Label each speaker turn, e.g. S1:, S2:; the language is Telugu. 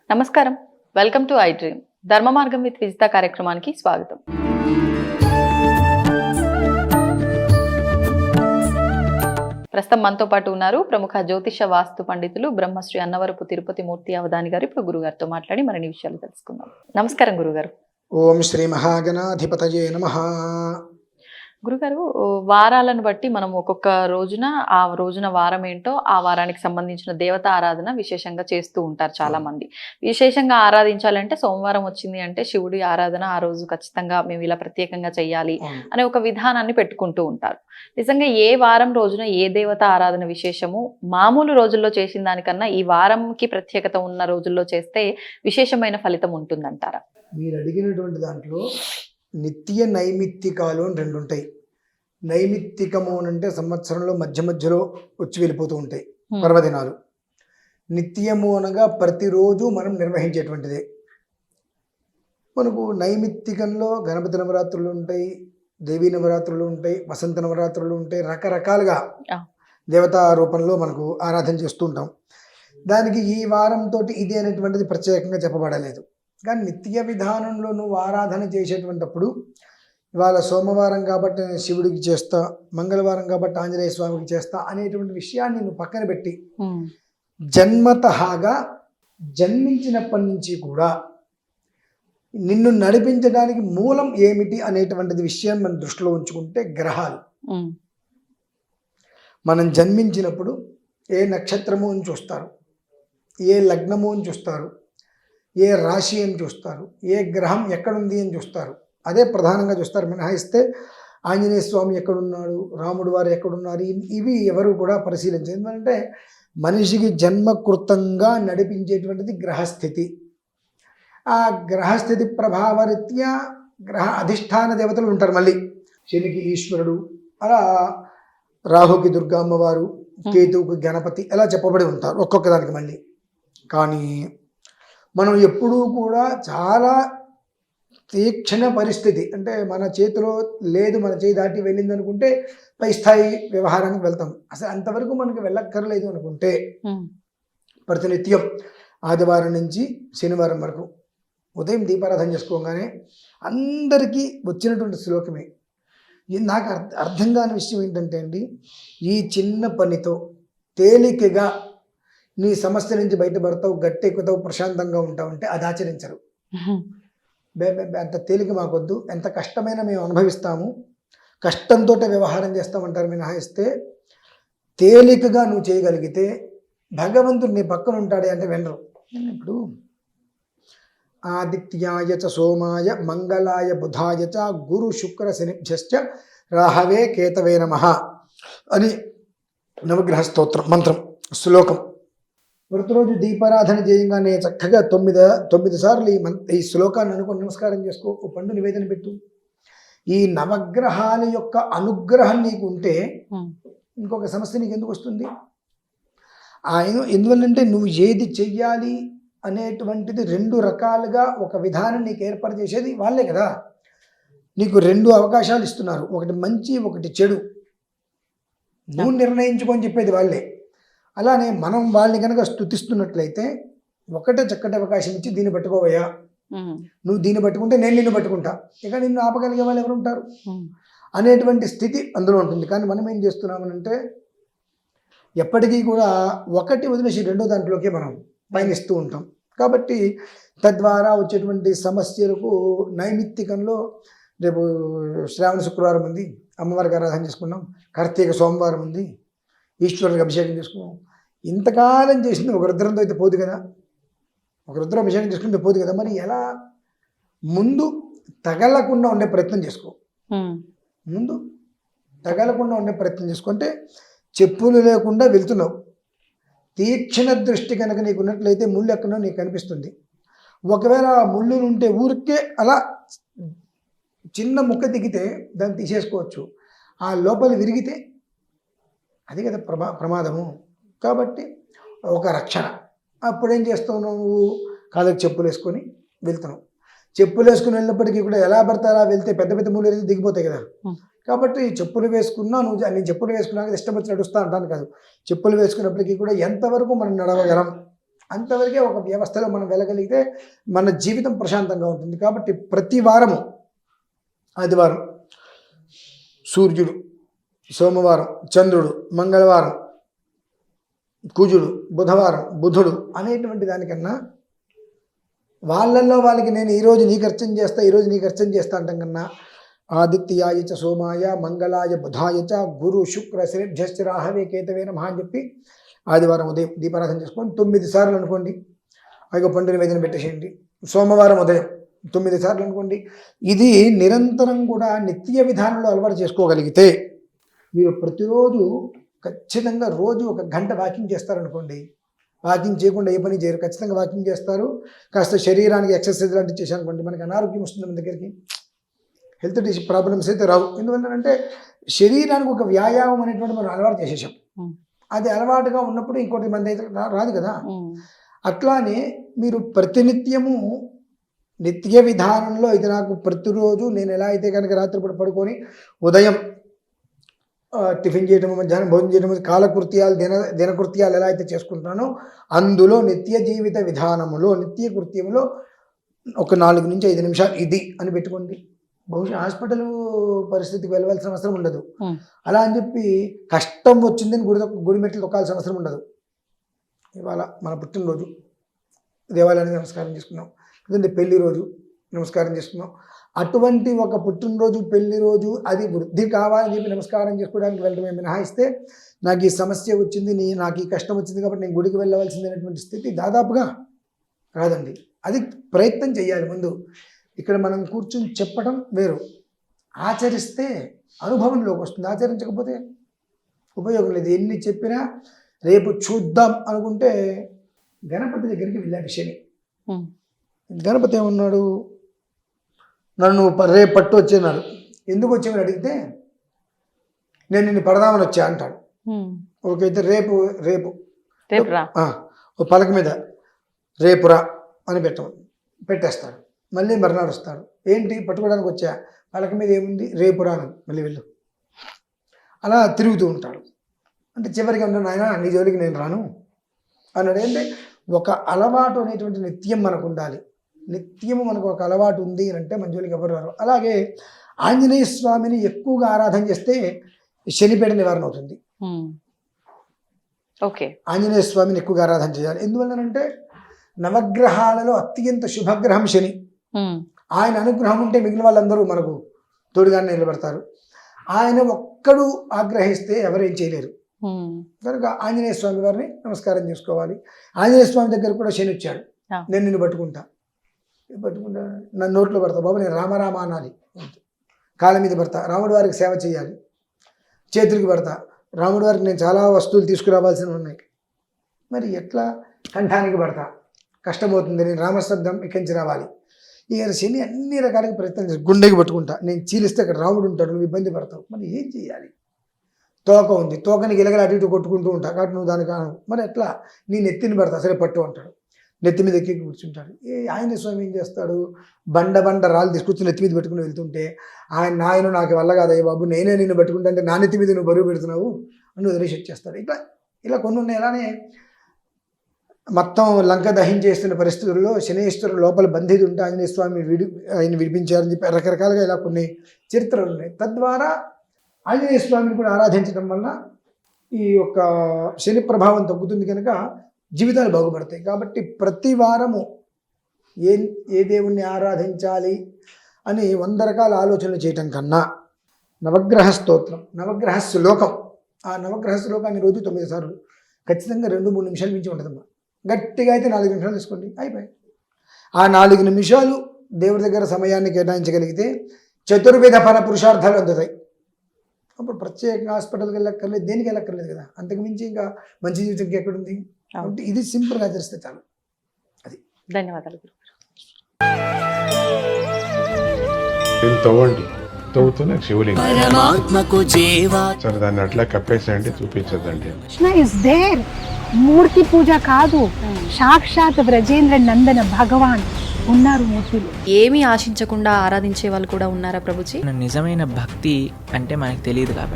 S1: నమస్కారం. Welcome to I dream. ధర్మ మార్గం విత్ విజిత కార్యక్రమానికి స్వాగతం. ప్రస్తుతం మనతో పాటు ఉన్నారు ప్రముఖ జ్యోతిష వాస్తు పండితులు బ్రహ్మశ్రీ అన్నవరపు తిరుపతి మూర్తి అవధాని గారు. ఇప్పుడు గురుగారితో మాట్లాడి మరిన్ని విషయాలు తెలుసుకుందాం. నమస్కారం గురుగారు.
S2: ఓం శ్రీ మహాగణాధిపతయే నమః.
S1: గురుగారు, వారాలను బట్టి మనం ఒక్కొక్క రోజున ఆ రోజున వారం ఏంటో ఆ వారానికి సంబంధించిన దేవత ఆరాధన విశేషంగా చేస్తూ ఉంటారు చాలా మంది. విశేషంగా ఆరాధించాలంటే సోమవారం వచ్చింది అంటే శివుడి ఆరాధన ఆ రోజు ఖచ్చితంగా మేము ఇలా ప్రత్యేకంగా చెయ్యాలి అనే ఒక విధానాన్ని పెట్టుకుంటూ ఉంటారు. నిజంగా ఏ వారం రోజున ఏ దేవత ఆరాధన విశేషము మామూలు రోజుల్లో చేసిన దానికన్నా ఈ వారంకి ప్రత్యేకత ఉన్న రోజుల్లో చేస్తే విశేషమైన ఫలితం ఉంటుందంటారా?
S2: మీరు అడిగినటువంటి దాంట్లో నిత్య నైమిత్తికాలు అని రెండు ఉంటాయి. నైమిత్తికము అంటే సంవత్సరంలో మధ్య మధ్యలో వచ్చి వెళ్ళిపోతూ ఉంటాయి పర్వదినాలు. నిత్యము అనగా ప్రతిరోజు మనం నిర్వహించేటువంటిదే. మనకు నైమిత్తికంలో గణపతి నవరాత్రులు ఉంటాయి, దేవీ నవరాత్రులు ఉంటాయి, వసంత నవరాత్రులు ఉంటాయి. రకరకాలుగా దేవతా రూపంలో మనకు ఆరాధన చేస్తూ ఉంటాం. దానికి ఈ వారంతో ఇది అనేటువంటిది ప్రత్యేకంగా చెప్పబడలేదు. కానీ నిత్య విధానంలో నువ్వు ఆరాధన చేసేటువంటిప్పుడు ఇవాళ సోమవారం కాబట్టి నేను శివుడికి చేస్తా, మంగళవారం కాబట్టి ఆంజనేయ స్వామికి చేస్తా అనేటువంటి విషయాన్ని నువ్వు పక్కన పెట్టి జన్మతహాగా జన్మించినప్పటి నుంచి కూడా నిన్ను నడిపించడానికి మూలం ఏమిటి అనేటువంటిది విషయం మనం దృష్టిలో ఉంచుకుంటే గ్రహాలు. మనం జన్మించినప్పుడు ఏ నక్షత్రము అని చూస్తారు, ఏ లగ్నము అని చూస్తారు, ఏ రాశి అని చూస్తారు, ఏ గ్రహం ఎక్కడుంది అని చూస్తారు. అదే ప్రధానంగా చూస్తారు. మినహాయిస్తే ఆంజనేయ స్వామి ఎక్కడున్నాడు, రాముడు వారు ఎక్కడున్నారు, ఇవి ఎవరు కూడా పరిశీలించారు. ఎందుకంటే మనిషికి జన్మకృతంగా నడిపించేటువంటిది గ్రహస్థితి. ఆ గ్రహస్థితి ప్రభావరీత్యా గ్రహ అధిష్టాన దేవతలు ఉంటారు. మళ్ళీ శనికి ఈశ్వరుడు, అలా రాహుకి దుర్గా అమ్మవారు, కేతువుకి గణపతి, ఎలా చెప్పబడి ఉంటారు ఒక్కొక్క దానికి మళ్ళీ. కానీ మనం ఎప్పుడూ కూడా చాలా తీక్షణ పరిస్థితి, అంటే మన చేతిలో లేదు, మన చేయి దాటి వెళ్ళింది అనుకుంటే పై స్థాయి వ్యవహారానికి వెళ్తాం. అసలు అంతవరకు మనకి వెళ్ళక్కర్లేదు అనుకుంటే ప్రతినిత్యం ఆదివారం నుంచి శనివారం వరకు ఉదయం దీపారాధన చేసుకోగానే అందరికీ వచ్చినటువంటి శ్లోకమే. నాకు అర్థం కాని విషయం ఏంటంటే అండి, ఈ చిన్న పనితో తేలికగా నీ సమస్య నుంచి బయటపడతావు, గట్టెక్కుతావు, ప్రశాంతంగా ఉంటావు అంటే అది ఆచరించరు. అంత తేలిక మాకొద్దు, ఎంత కష్టమైనా మేము అనుభవిస్తాము, కష్టంతో వ్యవహారం చేస్తామంటారు. మినహాయిస్తే తేలికగా నువ్వు చేయగలిగితే భగవంతుడు నీ పక్కన ఉంటాడే అంటే వినరు. ఇప్పుడు ఆదిత్యాయ చ సోమాయ మంగళాయ బుధాయ చ గురు శుక్ర శనిభ్యశ్చ రాహవే కేతవే నమః అని నవగ్రహ స్తోత్రం మంత్రం శ్లోకం. ప్రతిరోజు దీపారాధన చేయగానే చక్కగా తొమ్మిది సార్లు ఈ శ్లోకాన్ని అనుకుని నమస్కారం చేసుకో, ఓ పండు నివేదన పెట్టు. ఈ నవగ్రహాల యొక్క అనుగ్రహం నీకు ఉంటే ఇంకొక సమస్య నీకు ఎందుకు వస్తుంది? ఆయన ఎందువల్లంటే నువ్వు ఏది చెయ్యాలి అనేటువంటిది రెండు రకాలుగా ఒక విధానం నీకు ఏర్పాటు చేసేది వాళ్ళే కదా. నీకు రెండు అవకాశాలు ఇస్తున్నారు, ఒకటి మంచి ఒకటి చెడు. నువ్వు నిర్ణయించుకొని చెప్పేది వాళ్ళే. అలానే మనం వాళ్ళని కనుక స్తుతిస్తున్నట్లయితే ఒకటే చక్కటి అవకాశం ఇచ్చి దీన్ని పట్టుకోవయ్యా, నువ్వు దీన్ని పట్టుకుంటే నేను నిన్ను పట్టుకుంటా, ఇక నిన్ను ఆపగలిగే వాళ్ళు ఎవరు ఉంటారు అనేటువంటి స్థితి అందులో ఉంటుంది. కానీ మనం ఏం చేస్తున్నామనంటే ఎప్పటికీ కూడా ఒకటి వదిలేసి రెండో దాంట్లోకి మనం పయనిస్తూ ఉంటాం. కాబట్టి తద్వారా వచ్చేటువంటి సమస్యలకు నైమిత్తికంలో రేపు శ్రావణ శుక్రవారం ఉంది, అమ్మవారికి ఆరాధన చేసుకున్నాం, కార్తీక సోమవారం ఉంది, ఈశ్వరునికి అభిషేకం చేసుకున్నాం. ఇంతకాలం చేసింది ఒక రుద్రంతో అయితే పోదు కదా, ఒక రుద్రం అభిషేకం చేసుకుంటే పోదు కదా. మరి ఎలా? ముందు తగలకుండా ఉండే ప్రయత్నం చేసుకో. ముందు తగలకుండా ఉండే ప్రయత్నం చేసుకుంటే చెప్పులు లేకుండా వెళ్తున్నావు. తీక్షణ దృష్టి కనుక నీకు ఉన్నట్లయితే ముళ్ళు ఎక్కడో నీకు కనిపిస్తుంది. ఒకవేళ ముళ్ళు ఉంటే ఊరికే అలా చిన్న ముక్క దిగితే దాన్ని తీసేసుకోవచ్చు. ఆ లోపల విరిగితే అది కదా ప్రమాదము. కాబట్టి ఒక రక్షణ. అప్పుడేం చేస్తావు, నువ్వు కాళ్ళకి చెప్పులు వేసుకొని వెళ్తున్నావు. చెప్పులు వేసుకుని వెళ్ళినప్పటికీ కూడా ఎలా పడితే అలా వెళ్తే పెద్ద పెద్ద ముళ్ళు అయితే దిగిపోతాయి కదా. కాబట్టి చెప్పులు వేసుకున్నా నువ్వు, నేను చెప్పులు వేసుకున్నాక ఇష్టం వచ్చి నడుస్తా అంటాను కాదు, చెప్పులు వేసుకున్నప్పటికీ కూడా ఎంతవరకు మనం నడవగలం అంతవరకే ఒక వ్యవస్థలో మనం వెళ్ళగలిగితే మన జీవితం ప్రశాంతంగా ఉంటుంది. కాబట్టి ప్రతి వారము ఆదివారం సూర్యుడు, సోమవారం చంద్రుడు, మంగళవారం కుజుడు, బుధవారం బుధుడు అనేటువంటి దానికన్నా వాళ్ళల్లో వాళ్ళకి నేను ఈరోజు నీకు అర్చన చేస్తా, ఈరోజు నీకు అర్చన చేస్తా అంటాం కన్నా ఆదిత్యాయ చ సోమాయ మంగళాయ బుధాయ చ గురు శుక్ర శనిభ్యశ్చ రాహవే కేతవే నమః అని చెప్పి ఆదివారం ఉదయం దీపారాధన చేసుకొని 9 సార్లు అనుకోండి. అయ్యో పండు నివేదన పెట్టేసేయండి. సోమవారం ఉదయం 9 సార్లు అనుకోండి. ఇది నిరంతరం కూడా నిత్య విధానంలో అలవాటు చేసుకోగలిగితే మీరు ప్రతిరోజు ఖచ్చితంగా రోజు 1 గంట వాకింగ్ చేస్తారనుకోండి. వాకింగ్ చేయకుండా ఏ పని చేయరు, ఖచ్చితంగా వాకింగ్ చేస్తారు. కాస్త శరీరానికి ఎక్సర్సైజ్ లాంటివి చేశారనుకోండి, మనకి అనారోగ్యం వస్తుంది మన దగ్గరికి, హెల్త్ ప్రాబ్లమ్స్ అయితే రావు. ఎందువల్లంటే శరీరానికి ఒక వ్యాయామం అనేటువంటి మనం అలవాటు చేసేసాం. అది అలవాటుగా ఉన్నప్పుడు ఇంకోటి మంది అయితే రాదు కదా. అట్లానే మీరు ప్రతినిత్యము నిత్య విధానంలో ఇది నాకు ప్రతిరోజు నేను ఎలా అయితే కనుక రాత్రిపూట పడుకొని ఉదయం టిఫిన్ చేయడం, మధ్యాహ్నం భోజనం చేయడం, కాలకృత్యాలు దినకృత్యాలు ఎలా అయితే చేసుకుంటానో అందులో నిత్య జీవిత విధానములో నిత్య కృత్యములో ఒక 4 నుంచి 5 నిమిషాలు ఇది అని పెట్టుకోండి. బహుశా హాస్పిటల్ పరిస్థితికి వెళ్ళవలసిన అవసరం ఉండదు. అలా అని చెప్పి కష్టం వచ్చిందని గుడి మెట్లు తొక్కాల్సిన అవసరం ఉండదు. ఇవాళ మన పుట్టినరోజు దేవాలయానికి నమస్కారం చేసుకున్నాం, లేదంటే పెళ్లి రోజు నమస్కారం చేసుకున్నాం. అటువంటి ఒక పుట్టినరోజు పెళ్లి రోజు అది వృద్ధి కావాలని చెప్పి నమస్కారం చేసుకోవడానికి వెళ్ళడమే మినహాయిస్తే నాకు ఈ సమస్య వచ్చింది, నాకు ఈ కష్టం వచ్చింది కాబట్టి నేను గుడికి వెళ్ళవలసిందనేటువంటి స్థితి దాదాపుగా రాదండి. అది ప్రయత్నం చేయాలి ముందు. ఇక్కడ మనం కూర్చొని చెప్పడం వేరు, ఆచరిస్తే అనుభవంలోకి వస్తుంది. ఆచరించకపోతే ఉపయోగం లేదు. ఎన్ని చెప్పినా రేపు చూద్దాం అనుకుంటే గణపతి దగ్గరికి వెళ్ళాడు శని. గణపతి ఏమన్నాడు, నన్ను రేపు పట్టు వచ్చేనాడు. ఎందుకు వచ్చామని అడిగితే నేను నిన్ను పడదామని వచ్చా అంటాడు. ఓకే, అయితే రేపు రేపు ఓ పలక మీద రేపురా అని పెట్టేస్తాడు. మళ్ళీ మర్నాడు వస్తాడు. ఏంటి పట్టుకోవడానికి వచ్చా, పలక మీద ఏముంది రేపు రాను, మళ్ళీ వెళ్ళు. అలా తిరుగుతూ ఉంటాడు. అంటే చివరికి అన్నాడు, ఆయన నీ జోలికి నేను రాను అన్నాడు. అంటే ఒక అలవాటు అనేటువంటి నిత్యం మనకు ఉండాలి. నిత్యము మనకు ఒక అలవాటు ఉంది అంటే మన జోలికి ఎవరు రారు. అలాగే ఆంజనేయ స్వామిని ఎక్కువగా ఆరాధన చేస్తే శనిపేడ నివారణ అవుతుంది.
S1: ఓకే,
S2: ఆంజనేయ స్వామిని ఎక్కువగా ఆరాధన చేయాలి. ఎందువల్లనంటే నవగ్రహాలలో అత్యంత శుభగ్రహం శని. ఆయన అనుగ్రహం ఉంటే మిగిలిన వాళ్ళందరూ మనకు తోడుగానే నిలబడతారు. ఆయన ఒక్కడు ఆగ్రహిస్తే ఎవరేం చేయలేరు. కనుక ఆంజనేయ స్వామి వారిని నమస్కారం చేసుకోవాలి. ఆంజనేయ స్వామి దగ్గర కూడా శని వచ్చాడు. నేను నిన్ను పట్టుకుంటా నన్ను నోట్లో పడతా బాబు, నేను రామరామ అనాలి, కాళ్ళ మీద పడతా, రాముడి వారికి సేవ చేయాలి, చేతులకి పడతా, రాముడి వారికి నేను చాలా వస్తువులు తీసుకురావాల్సినవి ఉన్నాయి, మరి ఎట్లా కంఠానికి పడతా, కష్టమవుతుంది, నేను రామశబ్దం ఎక్కించి రావాలి. ఇక శని అన్ని రకాలుగా ప్రయత్నం చేసి గుండెకి పట్టుకుంటా, నేను చీలిస్తే అక్కడ రాముడు ఉంటాడు, నువ్వు ఇబ్బంది పడతావు, మరి ఏం చేయాలి? తోక ఉంది, తోకని గిలగల అటు ఇటు కొట్టుకుంటూ ఉంటా కాబట్టి నువ్వు దానికి కాను, మరి ఎట్లా నీ నెత్తిని పడతా, సరే పట్టు అంటాడు. నెత్తి మీద ఎక్కి కూర్చుంటాడు. ఆంజనేయ స్వామి ఏం చేస్తాడు, బండ రాళ్ళు తీసుకొచ్చి నెత్తి మీద పెట్టుకుని వెళ్తుంటే ఆయన నాకు వల్ల కాదయ్య బాబు, నేనే నిన్ను పట్టుకుంటా అంటే నా నెత్తి మీద నువ్వు బరువు పెడుతున్నావు అని వదిలేసి వచ్చేస్తాడు. ఇలా కొన్ని ఉన్నాయి. అలానే మొత్తం లంక దహించేస్తున్న పరిస్థితుల్లో శనేశ్వరుడు లోపల బంధిది ఉంటే ఆంజనేయ స్వామి ఆయన విడిపించారని చెప్పి రకరకాలుగా ఇలా కొన్ని చరిత్రలు ఉన్నాయి. తద్వారా ఆంజనేయ స్వామిని కూడా ఆరాధించడం వల్ల ఈ యొక్క శని ప్రభావం తగ్గుతుంది, కనుక జీవితాలు బాగుపడతాయి. కాబట్టి ప్రతి వారము ఏ దేవుణ్ణి ఆరాధించాలి అని 100 రకాల ఆలోచనలు చేయటం కన్నా నవగ్రహ స్తోత్రం, నవగ్రహ శ్లోకం, ఆ నవగ్రహ శ్లోకాన్ని రోజు 9 సార్లు ఖచ్చితంగా 2-3 నిమిషాల మించి ఉంటుందమ్మా. గట్టిగా అయితే 4 నిమిషాలు తీసుకోండి, అయిపోయాయి. ఆ 4 నిమిషాలు దేవుడి దగ్గర సమయాన్ని కేటాయించగలిగితే చతుర్విధ ఫల పురుషార్థాలు అందుతాయి. అప్పుడు ప్రత్యేకంగా హాస్పిటల్కి వెళ్ళక్కర్లేదు, దేనికి వెళ్ళక్కర్లేదు కదా. అంతకుమించి ఇంకా మంచి జీవితం ఎక్కడుంది? కాబట్టి ఇది సింపుల్గా ఆచరిస్తే చాలు. అది.
S1: ధన్యవాదాలు.
S3: తవ్వండి, తవ్వుతూనే శివలింగం సరే దాన్ని అట్లా కప్పేసేయండి, చూపించదండి.
S4: కృష్ణ ఇస్ దేర్, మూర్తి పూజ కాదు, సాక్షాత్ బ్రజేంద్ర నందన భగవాన్ ఉన్నారు మూర్తిలో.
S1: ఏమీ ఆశించకుండా ఆరాధించే వాళ్ళు కూడా ఉన్నారా ప్రభుజీ?
S5: నిజమైన భక్తి అంటే మనకు తెలియదు కాబట్టి